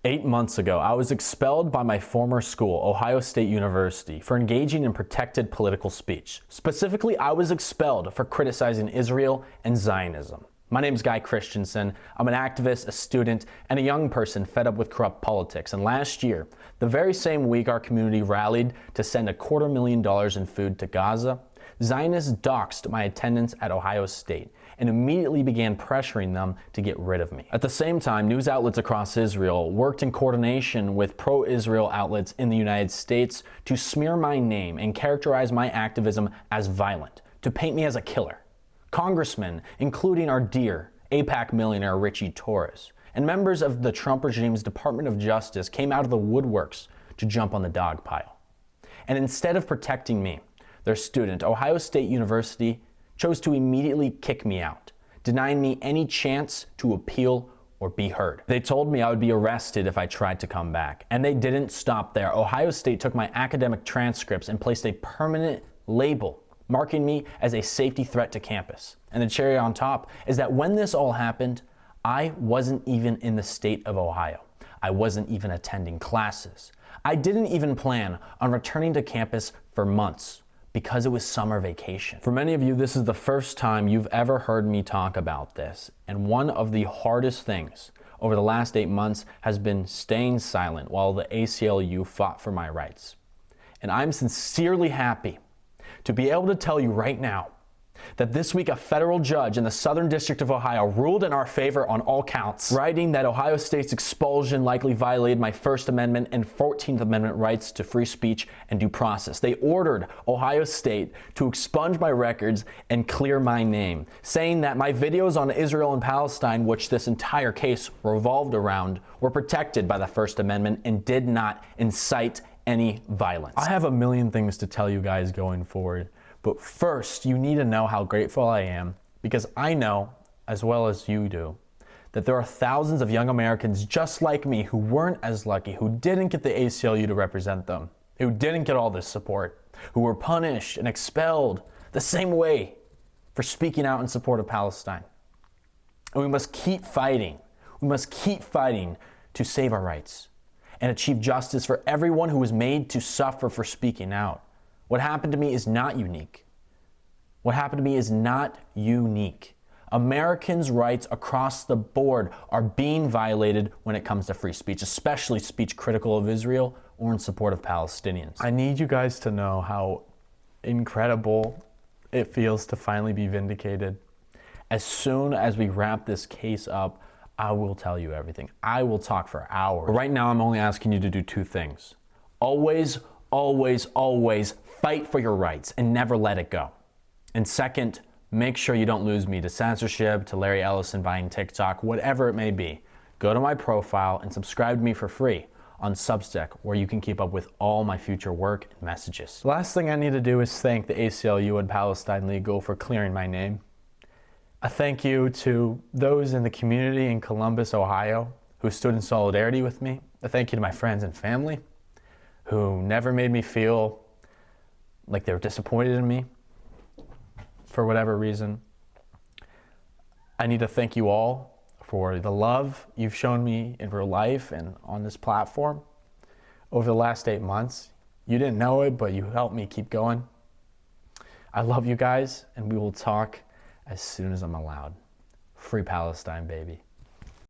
8 months ago, I was expelled by my former school, Ohio State University, for engaging in protected political speech. Specifically, I was expelled for criticizing Israel and Zionism. My name is Guy Christensen. I'm an activist, a student, and a young person fed up with corrupt politics. And last year, the very same week our community rallied to send $250,000 in food to Gaza, Zionists doxed my attendance at Ohio State and immediately began pressuring them to get rid of me. At the same time, news outlets across Israel worked in coordination with pro-Israel outlets in the United States to smear my name and characterize my activism as violent, to paint me as a killer. Congressmen, including our dear AIPAC millionaire Richie Torres, and members of the Trump regime's Department of Justice came out of the woodworks to jump on the dog pile. And instead of protecting me, their student, Ohio State University, chose to immediately kick me out, denying me any chance to appeal or be heard. They told me I would be arrested if I tried to come back, and they didn't stop there. Ohio State took my academic transcripts and placed a permanent label marking me as a safety threat to campus. And the cherry on top is that when this all happened, I wasn't even in the state of Ohio. I wasn't even attending classes. I didn't even plan on returning to campus for months, because it was summer vacation. For many of you, this is the first time you've ever heard me talk about this. And one of the hardest things over the last 8 months has been staying silent while the ACLU fought for my rights. And I'm sincerely happy to be able to tell you right now that this week a federal judge in the Southern District of Ohio ruled in our favor on all counts, writing that Ohio State's expulsion likely violated my First Amendment and 14th Amendment rights to free speech and due process. They ordered Ohio State to expunge my records and clear my name, saying that my videos on Israel and Palestine, which this entire case revolved around, were protected by the First Amendment and did not incite any violence. I have a million things to tell you guys going forward. But first, you need to know how grateful I am, because I know, as well as you do, that there are thousands of young Americans just like me who weren't as lucky, who didn't get the ACLU to represent them, who didn't get all this support, who were punished and expelled the same way for speaking out in support of Palestine. And we must keep fighting. We must keep fighting to save our rights and achieve justice for everyone who was made to suffer for speaking out. What happened to me is not unique. What happened to me is not unique. Americans' rights across the board are being violated when it comes to free speech, especially speech critical of Israel or in support of Palestinians. I need you guys to know how incredible it feels to finally be vindicated. As soon as we wrap this case up, I will tell you everything. I will talk for hours. But right now, I'm only asking you to do two things. Always fight for your rights and never let it go. And second, make sure you don't lose me to censorship, to Larry Ellison buying TikTok, whatever it may be. Go to my profile and subscribe to me for free on Substack, where you can keep up with all my future work and messages. The last thing I need to do is thank the ACLU and Palestine Legal for clearing my name. A thank you to those in the community in Columbus, Ohio, who stood in solidarity with me. A thank you to my friends and family, who never made me feel like they were disappointed in me for whatever reason. I need to thank you all for the love you've shown me in real life and on this platform over the last 8 months. You didn't know it, but you helped me keep going. I love you guys, and we will talk as soon as I'm allowed. Free Palestine, baby.